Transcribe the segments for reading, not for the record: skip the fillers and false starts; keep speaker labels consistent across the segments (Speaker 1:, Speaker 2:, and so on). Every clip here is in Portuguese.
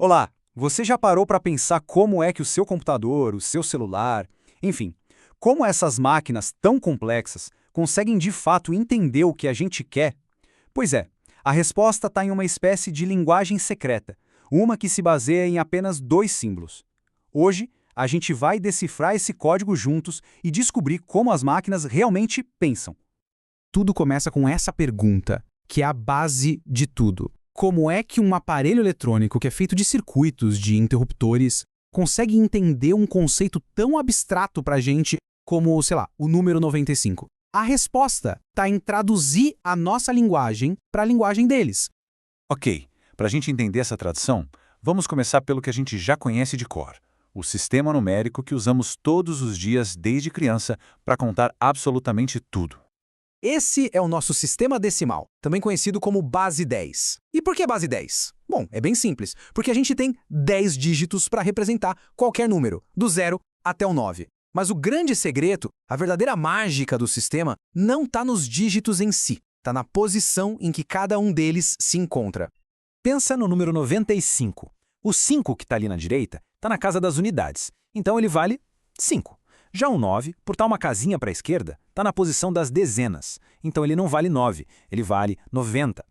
Speaker 1: Olá, você já parou para pensar como é que o seu computador, o seu celular, enfim, como essas máquinas tão complexas conseguem de fato entender o que a gente quer? Pois é, a resposta está em uma espécie de linguagem secreta, uma que se baseia em apenas dois símbolos. Hoje, a gente vai decifrar esse código juntos e descobrir como as máquinas realmente pensam.
Speaker 2: Tudo começa com essa pergunta, que é a base de tudo. Como é que um aparelho eletrônico que é feito de circuitos, de interruptores, consegue entender um conceito tão abstrato para a gente como, sei lá, o número 95? A resposta está em traduzir a nossa linguagem para a linguagem deles.
Speaker 3: Ok, para a gente entender essa tradução, vamos começar pelo que a gente já conhece de cor. O sistema numérico que usamos todos os dias desde criança para contar absolutamente tudo.
Speaker 2: Esse é o nosso sistema decimal, também conhecido como base 10. E por que base 10? Bom, é bem simples, porque a gente tem 10 dígitos para representar qualquer número, do 0 até o 9. Mas o grande segredo, a verdadeira mágica do sistema, não está nos dígitos em si, está na posição em que cada um deles se encontra.
Speaker 1: Pensa no número 95. O 5 que está ali na direita está na casa das unidades, então ele vale 5. Já o 9, por estar uma casinha para a esquerda, está na posição das dezenas, então ele não vale 9, ele vale 90.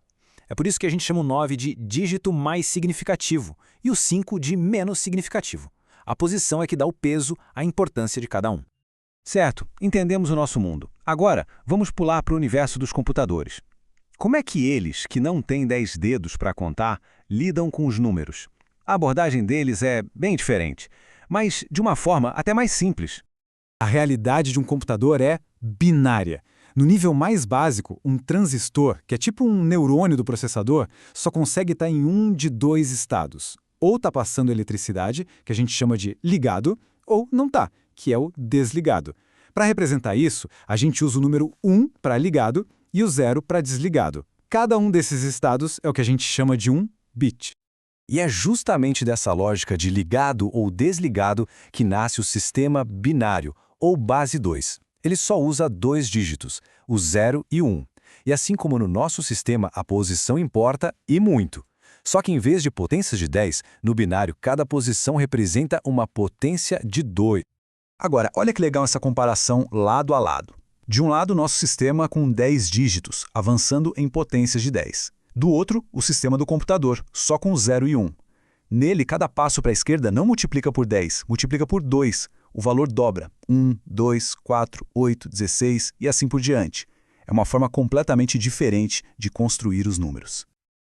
Speaker 1: É por isso que a gente chama o 9 de dígito mais significativo e o 5 de menos significativo. A posição é que dá o peso à importância de cada um. Certo, entendemos o nosso mundo. Agora, vamos pular para o universo dos computadores. Como é que eles, que não têm 10 dedos para contar, lidam com os números? A abordagem deles é bem diferente, mas de uma forma até mais simples.
Speaker 4: A realidade de um computador é binária. No nível mais básico, um transistor, que é tipo um neurônio do processador, só consegue estar em um de dois estados. Ou está passando eletricidade, que a gente chama de ligado, ou não está, que é o desligado. Para representar isso, a gente usa o número 1 para ligado e o 0 para desligado. Cada um desses estados é o que a gente chama de um bit.
Speaker 3: E é justamente dessa lógica de ligado ou desligado que nasce o sistema binário, ou base 2. Ele só usa dois dígitos, o 0 e o 1. E assim como no nosso sistema a posição importa e muito. Só que em vez de potências de 10, no binário cada posição representa uma potência de 2. Agora, olha que legal essa comparação lado a lado. De um lado, nosso sistema com 10 dígitos, avançando em potências de 10. Do outro, o sistema do computador, só com 0 e 1. Nele, cada passo para a esquerda não multiplica por 10, multiplica por 2. O valor dobra, 1, 2, 4, 8, 16 e assim por diante. É uma forma completamente diferente de construir os números.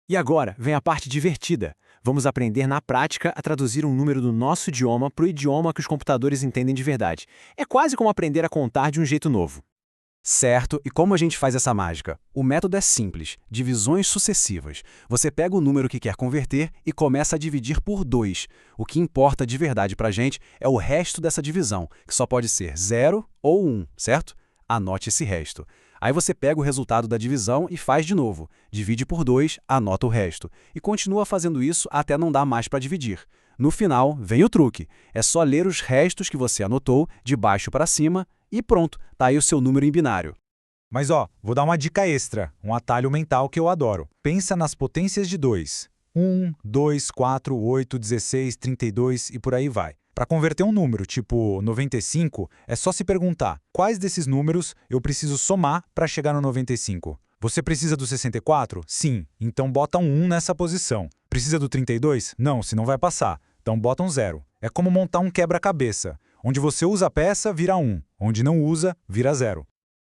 Speaker 1: E agora vem a parte divertida. Vamos aprender na prática a traduzir um número do nosso idioma para o idioma que os computadores entendem de verdade. É quase como aprender a contar de um jeito novo.
Speaker 4: Certo, e como a gente faz essa mágica? O método é simples, divisões sucessivas. Você pega o número que quer converter e começa a dividir por 2. O que importa de verdade para a gente é o resto dessa divisão, que só pode ser 0 ou 1, certo? Anote esse resto. Aí você pega o resultado da divisão e faz de novo. Divide por 2, anota o resto. E continua fazendo isso até não dar mais para dividir. No final, vem o truque. É só ler os restos que você anotou, de baixo para cima, e pronto, tá aí o seu número em binário.
Speaker 5: Mas vou dar uma dica extra, um atalho mental que eu adoro. Pensa nas potências de 2. 1, 2, 4, 8, 16, 32 e por aí vai. Para converter um número tipo 95, é só se perguntar quais desses números eu preciso somar para chegar no 95. Você precisa do 64? Sim, então bota um 1 nessa posição. Precisa do 32? Não, senão vai passar. Então bota um 0. É como montar um quebra-cabeça. Onde você usa a peça, vira 1. Onde não usa, vira 0.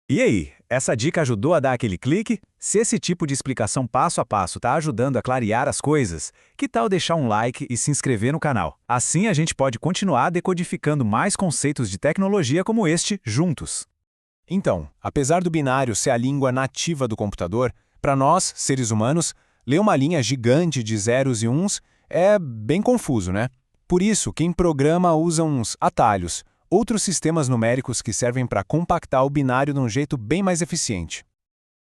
Speaker 1: E aí, essa dica ajudou a dar aquele clique? Se esse tipo de explicação passo a passo está ajudando a clarear as coisas, que tal deixar um like e se inscrever no canal? Assim a gente pode continuar decodificando mais conceitos de tecnologia como este juntos.
Speaker 3: Então, apesar do binário ser a língua nativa do computador, para nós, seres humanos, ler uma linha gigante de zeros e uns é bem confuso, né? Por isso, quem programa usa uns atalhos, outros sistemas numéricos que servem para compactar o binário de um jeito bem mais eficiente.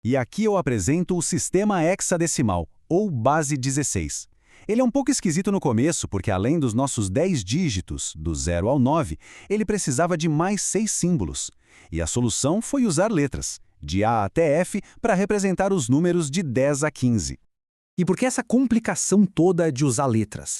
Speaker 1: E aqui eu apresento o sistema hexadecimal, ou base 16. Ele é um pouco esquisito no começo porque, além dos nossos 10 dígitos, do 0 ao 9, ele precisava de mais 6 símbolos. E a solução foi usar letras, de A até F, para representar os números de 10 a 15.
Speaker 2: E por que essa complicação toda de usar letras?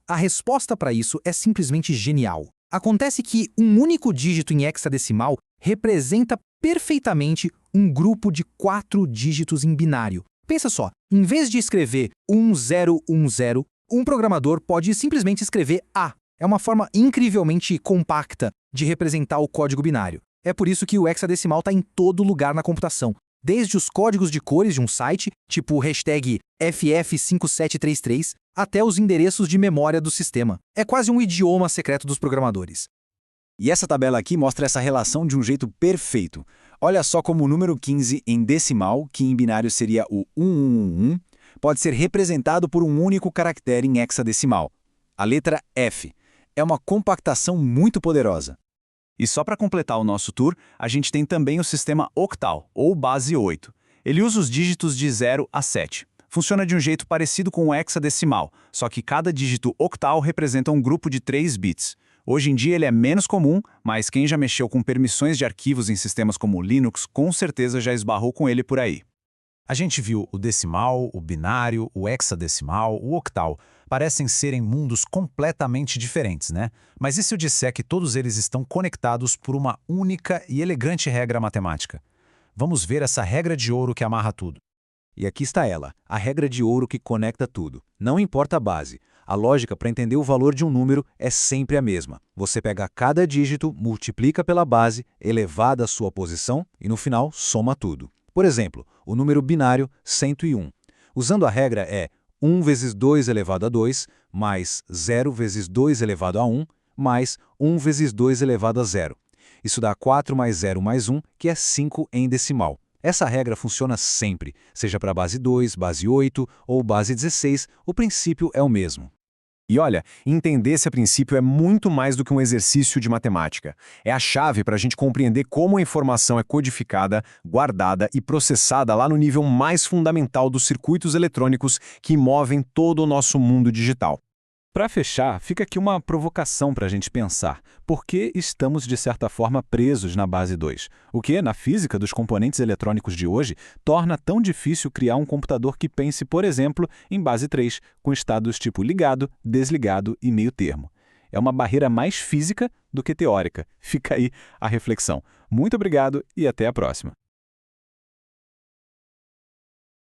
Speaker 2: A resposta para isso é simplesmente genial. Acontece que um único dígito em hexadecimal representa perfeitamente um grupo de 4 dígitos em binário. Pensa só, em vez de escrever 1010, um programador pode simplesmente escrever A. É uma forma incrivelmente compacta de representar o código binário. É por isso que o hexadecimal está em todo lugar na computação. Desde os códigos de cores de um site, tipo hashtag FF5733, até os endereços de memória do sistema. É quase um idioma secreto dos programadores.
Speaker 3: E essa tabela aqui mostra essa relação de um jeito perfeito. Olha só como o número 15 em decimal, que em binário seria o 1111, pode ser representado por um único caractere em hexadecimal. A letra F. É uma compactação muito poderosa. E só para completar o nosso tour, a gente tem também o sistema octal, ou base 8. Ele usa os dígitos de 0 a 7. Funciona de um jeito parecido com o hexadecimal, só que cada dígito octal representa um grupo de 3 bits. Hoje em dia ele é menos comum, mas quem já mexeu com permissões de arquivos em sistemas como Linux, com certeza já esbarrou com ele por aí.
Speaker 1: A gente viu o decimal, o binário, o hexadecimal, o octal. Parecem serem mundos completamente diferentes, né? Mas e se eu disser que todos eles estão conectados por uma única e elegante regra matemática? Vamos ver essa regra de ouro que amarra tudo.
Speaker 3: E aqui está ela, a regra de ouro que conecta tudo. Não importa a base. A lógica para entender o valor de um número é sempre a mesma. Você pega cada dígito, multiplica pela base, elevada a sua posição e, no final, soma tudo. Por exemplo, o número binário 101. Usando a regra é 1 vezes 2 elevado a 2, mais 0 vezes 2 elevado a 1, mais 1 vezes 2 elevado a 0. Isso dá 4 mais 0 mais 1, que é 5 em decimal. Essa regra funciona sempre, seja para base 2, base 8 ou base 16, o princípio é o mesmo.
Speaker 6: E olha, entender esse princípio é muito mais do que um exercício de matemática. É a chave para a gente compreender como a informação é codificada, guardada e processada lá no nível mais fundamental dos circuitos eletrônicos que movem todo o nosso mundo digital.
Speaker 1: Para fechar, fica aqui uma provocação para a gente pensar. Por que estamos, de certa forma, presos na base 2? O que, na física dos componentes eletrônicos de hoje, torna tão difícil criar um computador que pense, por exemplo, em base 3, com estados tipo ligado, desligado e meio termo. É uma barreira mais física do que teórica. Fica aí a reflexão. Muito obrigado e até a próxima.